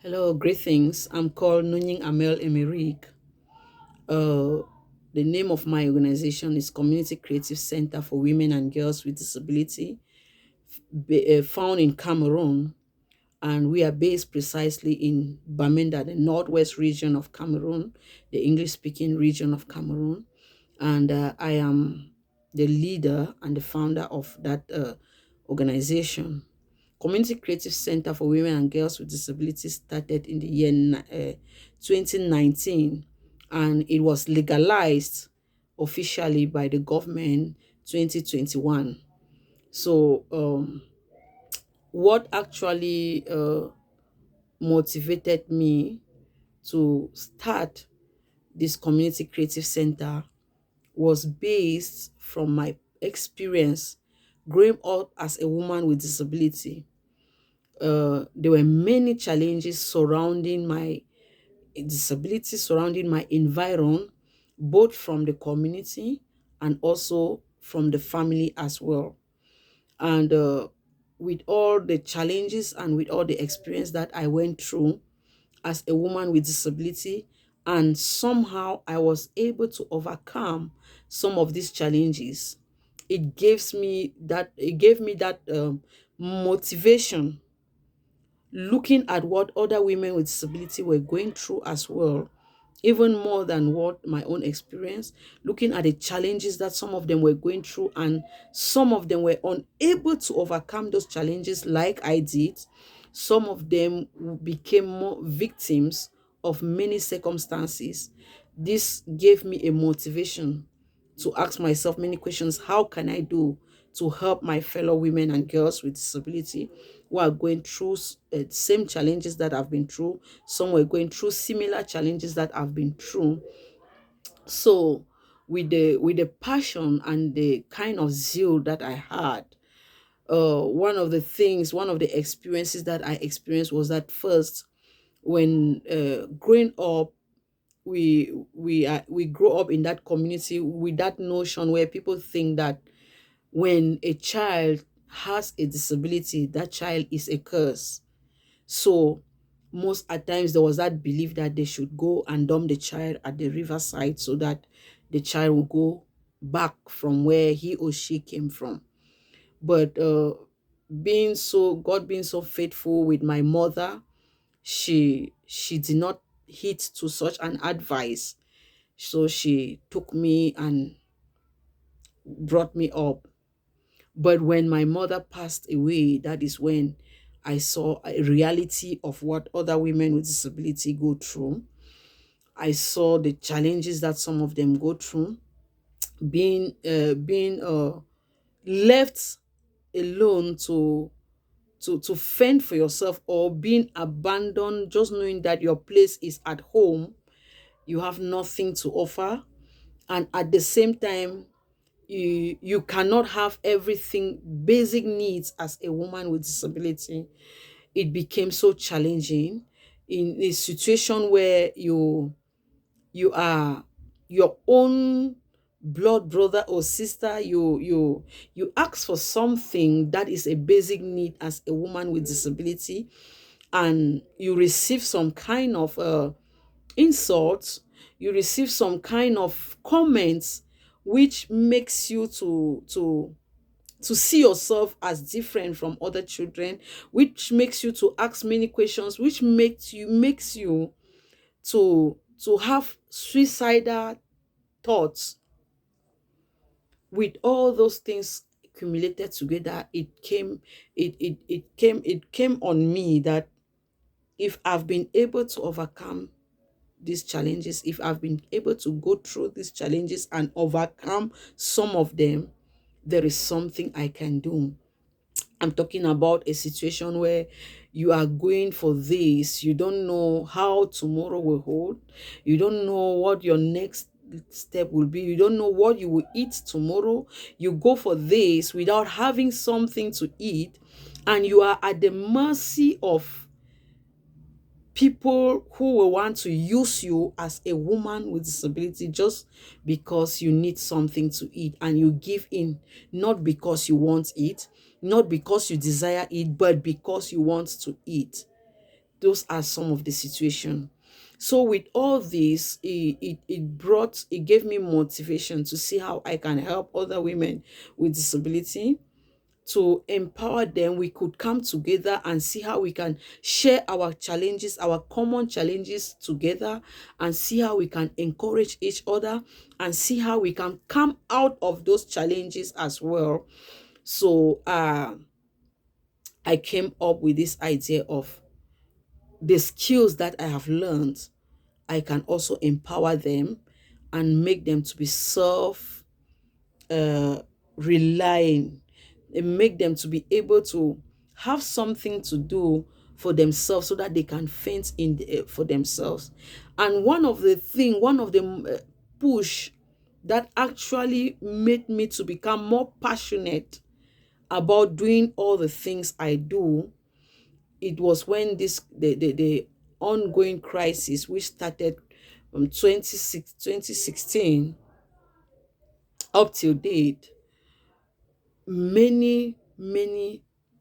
Hello, greetings. I'm called Nogning Armelle Aimerique. Uh, the name of my organization is Community Creative Center for Women and Girls with Disability, found in Cameroon, and we are based precisely in Bamenda, the northwest region of Cameroon, the English-speaking region of Cameroon, and I am the leader and the founder of that organization. Community Creative Center for Women and Girls with Disabilities started in the year 2019, and it was legalized officially by the government 2021. So, what actually motivated me to start this Community Creative Center was based from my experience growing up as a woman with disability. There were many challenges surrounding my disability, surrounding my environment, both from the community and also from the family as well. And with all the challenges and with all the experience that I went through as a woman with disability, and somehow I was able to overcome some of these challenges. It gave me that motivation, looking at what other women with disability were going through as well, even more than what my own experience, looking at the challenges that some of them were going through, and some of them were unable to overcome those challenges like I did. Some of them became more victims of many circumstances. This gave me a motivation to ask myself many questions. How can I do to help my fellow women and girls with disability who are going through same challenges that I've been through? Some were going through similar challenges that I've been through. So, with the passion and the kind of zeal that I had, one of the experiences that I experienced was that first, when growing up, we grow up in that community with that notion where people think that when a child has a disability, that child is a curse. So most at times there was that belief that they should go and dump the child at the riverside so that the child will go back from where he or she came from. But God being so faithful with my mother, she did not heed to such an advice. So she took me and brought me up. But when my mother passed away, that is when I saw a reality of what other women with disability go through. I saw the challenges that some of them go through, being left alone to fend for yourself, or being abandoned, just knowing that your place is at home, you have nothing to offer, and at the same time you cannot have everything, basic needs, as a woman with disability. It became so challenging in a situation where you are your own blood brother or sister. You ask for something that is a basic need as a woman with disability, and you receive some kind of insults, you receive some kind of comments, which makes you to see yourself as different from other children, which makes you to ask many questions, which makes you to have suicidal thoughts. With all those things accumulated together, it came on me that if I've been able to overcome these challenges, if I've been able to go through these challenges and overcome some of them, there is something I can do. I'm talking about a situation where you are going for this, you don't know how tomorrow will hold, you don't know what your next step will be, you don't know what you will eat tomorrow. You go for this without having something to eat, and you are at the mercy of people who will want to use you as a woman with disability just because you need something to eat, and you give in, not because you want it, not because you desire it, but because you want to eat. Those are some of the situation. So with all this, it gave me motivation to see how I can help other women with disability, to empower them. We could come together and see how we can share our challenges, our common challenges together, and see how we can encourage each other, and see how we can come out of those challenges as well. So I came up with this idea of the skills that I have learned, I can also empower them and make them to be self uh, relying, and make them to be able to have something to do for themselves so that they can fend for themselves. And one of the push that actually made me to become more passionate about doing all the things I do, it was when the ongoing crisis, which started from 2016 up till date, many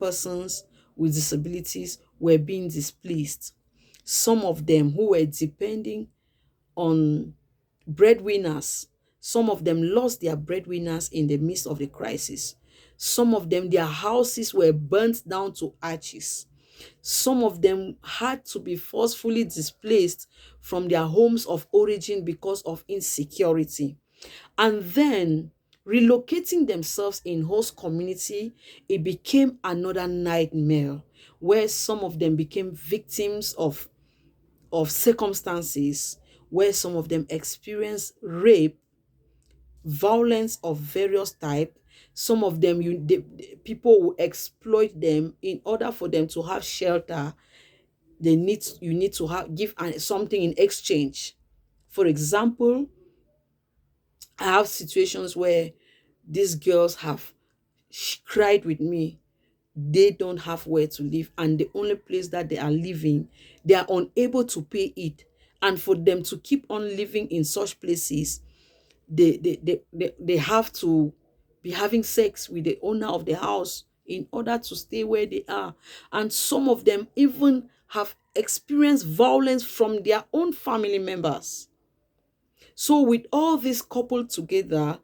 persons with disabilities were being displaced. Some of them who were depending on breadwinners, some of them lost their breadwinners in the midst of the crisis. Some of them, their houses were burnt down to ashes. Some of them had to be forcefully displaced from their homes of origin because of insecurity. And then relocating themselves in host community, it became another nightmare, where some of them became victims of circumstances, where some of them experienced rape, violence of various type. Some of them, people will exploit them in order for them to have shelter. You need to give something in exchange. For example, I have situations where these girls have cried with me. They don't have where to live, and the only place that they are living, they are unable to pay it. And for them to keep on living in such places, they have to be having sex with the owner of the house in order to stay where they are. And some of them even have experienced violence from their own family members. So with all this coupled together,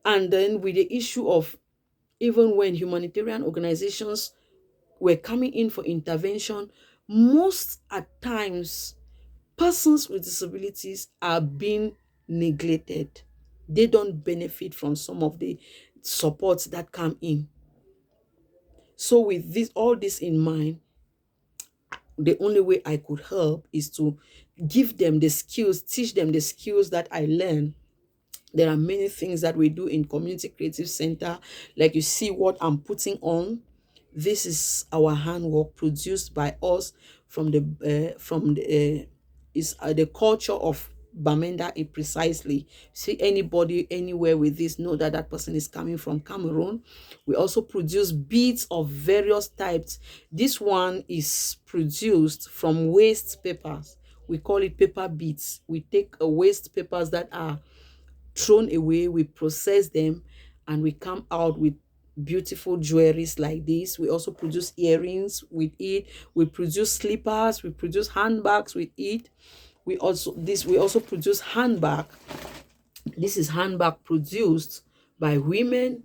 and then with the issue of, even when humanitarian organizations were coming in for intervention, most at times persons with disabilities are being neglected. They don't benefit from some of the supports that come in. So with all this in mind, the only way I could help is to give them the skills, teach them the skills that I learned. There are many things that we do in Community Creative Center. Like you see what I'm putting on. This is our handwork produced by us from the is the culture of Bamenda. It precisely. See anybody anywhere with this, know that that person is coming from Cameroon. We also produce beads of various types. This one is produced from waste papers. We call it paper beads. We take waste papers that are thrown away, we process them, and we come out with beautiful jewelries like this. We also produce earrings with it. We produce slippers. We produce handbags with it. We also produce handbag. This is handbag produced by women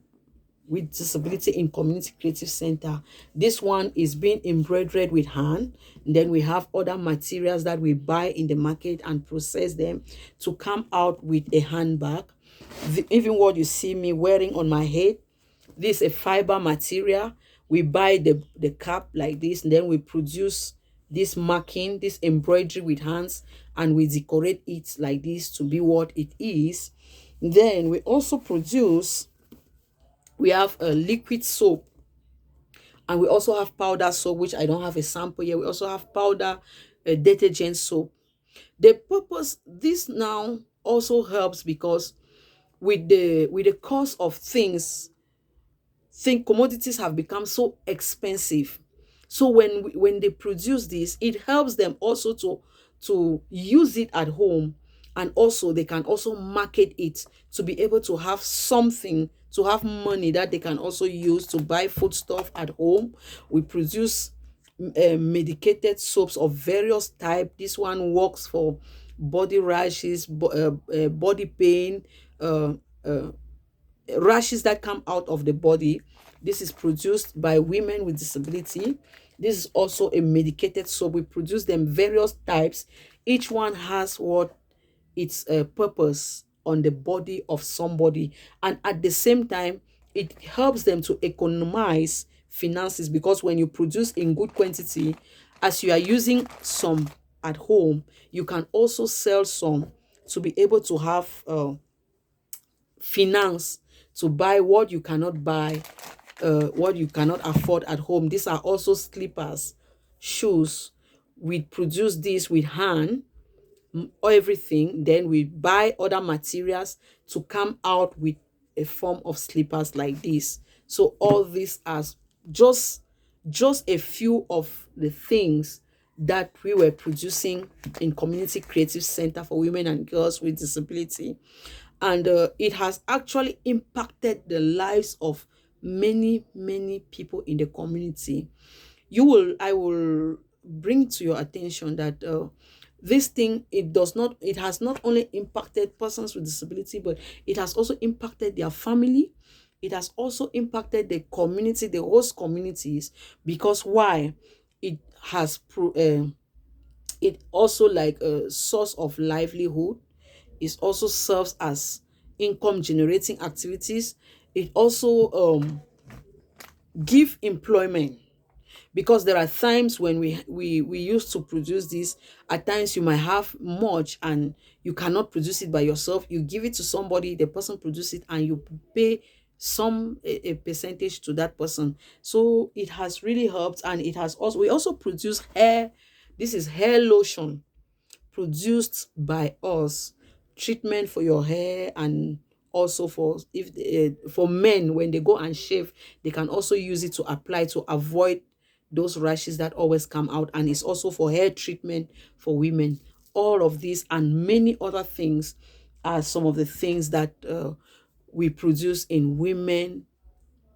with disability in Community Creative Center. This one is being embroidered with hand. And then we have other materials that we buy in the market and process them to come out with a handbag. Even what you see me wearing on my head, this is a fiber material. We buy the cap like this, and then we produce this marking, this embroidery with hands, and we decorate it like this to be what it is. Then we also produce, we have a liquid soap, and we also have powder soap, which I don't have a sample here. We also have powder detergent soap. The purpose, this now also helps because with the cost of things, commodities have become so expensive. So when they produce this, it helps them also to use it at home, and also they can also market it to be able to have something, to have money that they can also use to buy food stuff at home. We produce medicated soaps of various type. This one works for body rashes, body pain, uh, uh, rashes that come out of the body. This is produced by women with disability. This is also a medicated soap. We produce them various types. Each one has what its purpose on the body of somebody, and at the same time it helps them to economize finances, because when you produce in good quantity, as you are using some at home, you can also sell some to be able to have finance to buy what you cannot afford at home. These are also slippers, shoes. We produce this with hand, everything. Then we buy other materials to come out with a form of slippers like this. So all these are just just a few of the things that we were producing in Community Creative Center for Women and Girls with Disability. And it has actually impacted the lives of many people in the community. I will bring to your attention that this thing, it has not only impacted persons with disability, but it has also impacted their family. It has also impacted the community, the host communities. Because why? It has it also like a source of livelihood. It also serves as income generating activities. It also give employment, because there are times when we used to produce this. At times you might have much and you cannot produce it by yourself. You give it to somebody, the person produce it, and you pay a percentage to that person. So it has really helped. And it has also, we also produce hair. This is hair lotion produced by us, treatment for your hair, and also for, if for men, when they go and shave, they can also use it to apply to avoid those rashes that always come out. And it's also for hair treatment for women. All of these and many other things are some of the things that we produce in women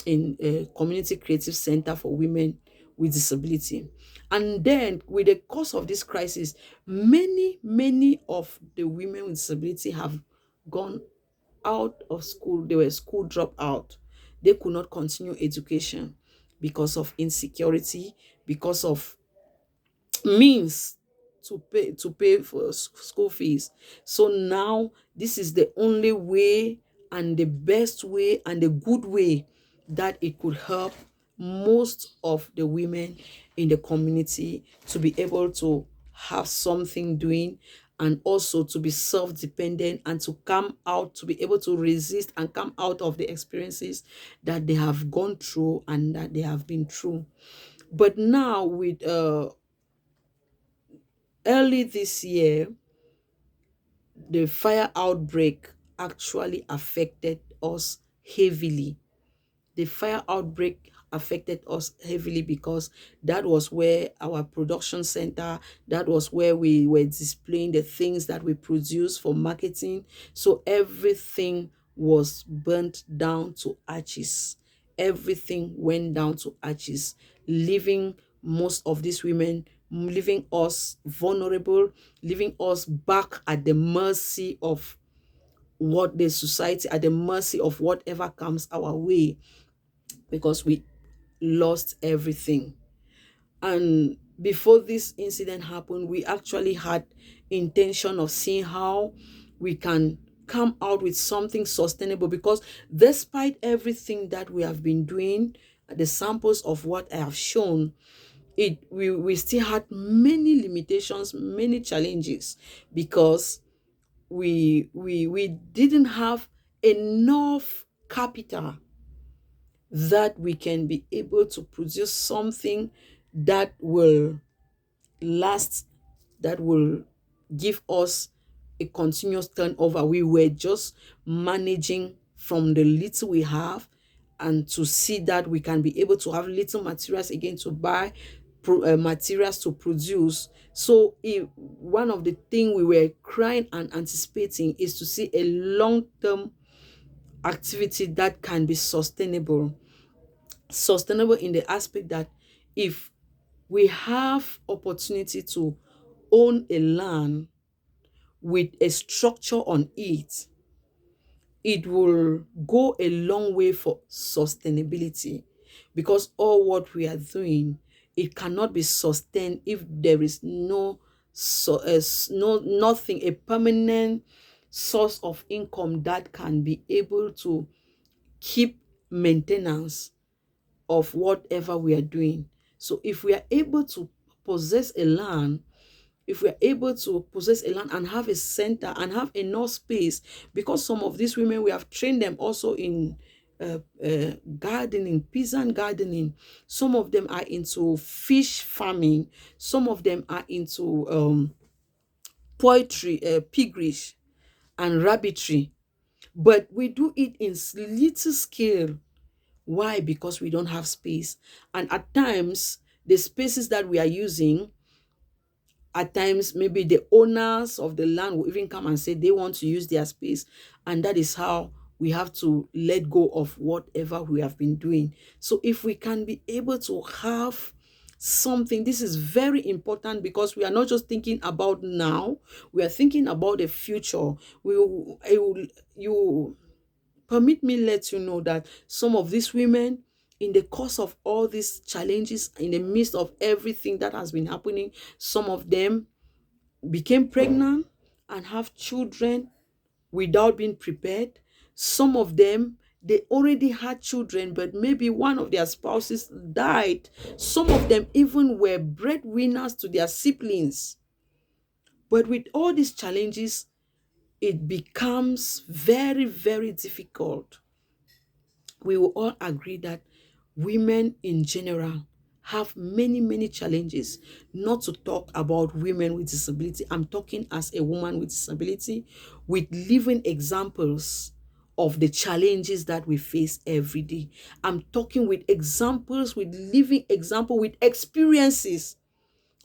in a Community Creative Center for Women with Disability. And then with the cause of this crisis, many of the women with disability have gone out of school. They were school dropout. They could not continue education because of insecurity, because of means to pay for school fees. So now this is the only way, and the best way, and the good way that it could help most of the women in the community to be able to have something doing, and also to be self-dependent, and to come out, to be able to resist and come out of the experiences that they have gone through and that they have been through. But now with early this year, the fire outbreak actually affected us heavily. The fire outbreak affected us heavily because that was where our production center, that was where we were displaying the things that we produce for marketing. So everything was burnt down to ashes. Everything went down to ashes, leaving most of these women, leaving us vulnerable, leaving us back at the mercy of what the society, at the mercy of whatever comes our way, because we lost everything. And before this incident happened, we actually had intention of seeing how we can come out with something sustainable, because despite everything that we have been doing, the samples of what I have shown, we still had many limitations, many challenges, because we didn't have enough capital that we can be able to produce something that will last, that will give us a continuous turnover. We were just managing from the little we have, and to see that we can be able to have little materials again to buy, materials to produce. So one of the things we were crying and anticipating is to see a long-term activity that can be sustainable in the aspect that if we have opportunity to own a land with a structure on it, it will go a long way for sustainability, because all what we are doing, it cannot be sustained if there is no nothing, a permanent source of income that can be able to keep maintenance of whatever we are doing. So if we are able to possess a land, if we're able to possess a land and have a center and have enough space, because some of these women, we have trained them also in gardening, peasant gardening. Some of them are into fish farming. Some of them are into poultry, piggery and rabbitry. But we do it in little scale. Why? Because we don't have space. And at times, the spaces that we are using, at times maybe the owners of the land will even come and say they want to use their space, and that is how we have to let go of whatever we have been doing. So if we can be able to have something, this is very important, because we are not just thinking about now, we are thinking about the future. You permit me let you know that some of these women, in the course of all these challenges, in the midst of everything that has been happening, some of them became pregnant and have children without being prepared. Some of them, they already had children, but maybe one of their spouses died. Some of them even were breadwinners to their siblings. But with all these challenges, it becomes very, very difficult. We will all agree that women in general have many, many challenges, not to talk about women with disability. I'm talking as a woman with disability, with living examples of the challenges that we face every day. I'm talking with examples, with living example, with experiences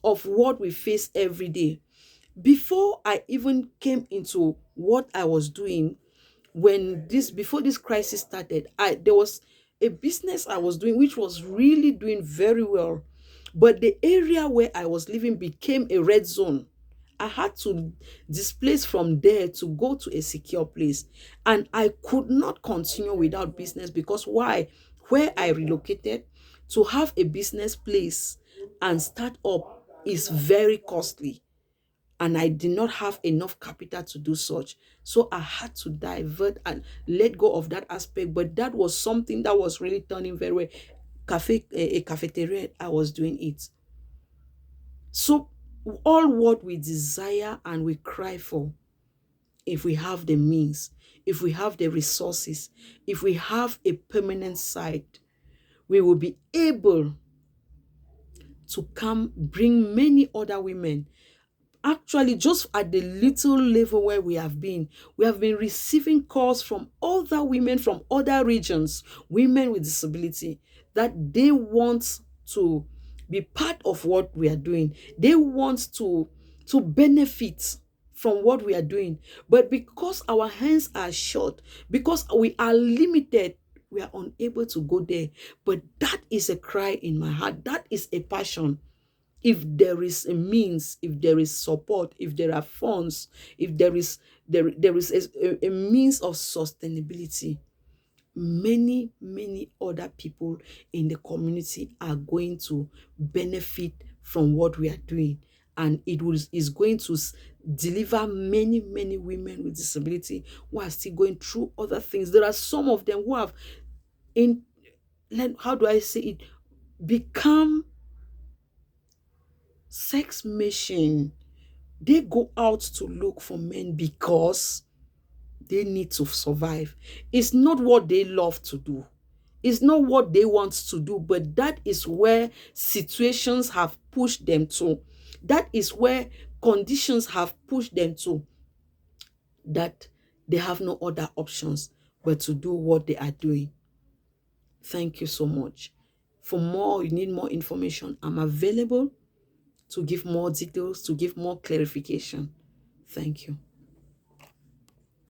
of what we face every day. Before I even came into what I was doing, before this crisis started, there was a business I was doing which was really doing very well, but the area where I was living became a red zone. I had to displace from there to go to a secure place, and I could not continue without business, because why? Where I relocated, to have a business place and start up is very costly, and I did not have enough capital to do such. So I had to divert and let go of that aspect. But that was something that was really turning very well. A cafeteria, I was doing it. So all what we desire and we cry for, if we have the means, if we have the resources, if we have a permanent site, we will be able to come bring many other women. Actually, just at the little level where we have been receiving calls from other women from other regions, women with disability, that they want to be part of what we are doing. They want to benefit from what we are doing. But because our hands are short, because we are limited, we are unable to go there. But that is a cry in my heart. That is a passion. If there is a means, if there is support, if there are funds, if there is a means of sustainability, many other people in the community are going to benefit from what we are doing, and is going to deliver many women with disability who are still going through other things. There are some of them who have, in how do I say it, become sex machine. They go out to look for men because they need to survive. It's not what they love to do. It's not what they want to do, but that is where situations have pushed them to. That is where conditions have pushed them to, that they have no other options but to do what they are doing. Thank you so much. For more, you need more information, I'm available to give more details, to give more clarification. Thank you.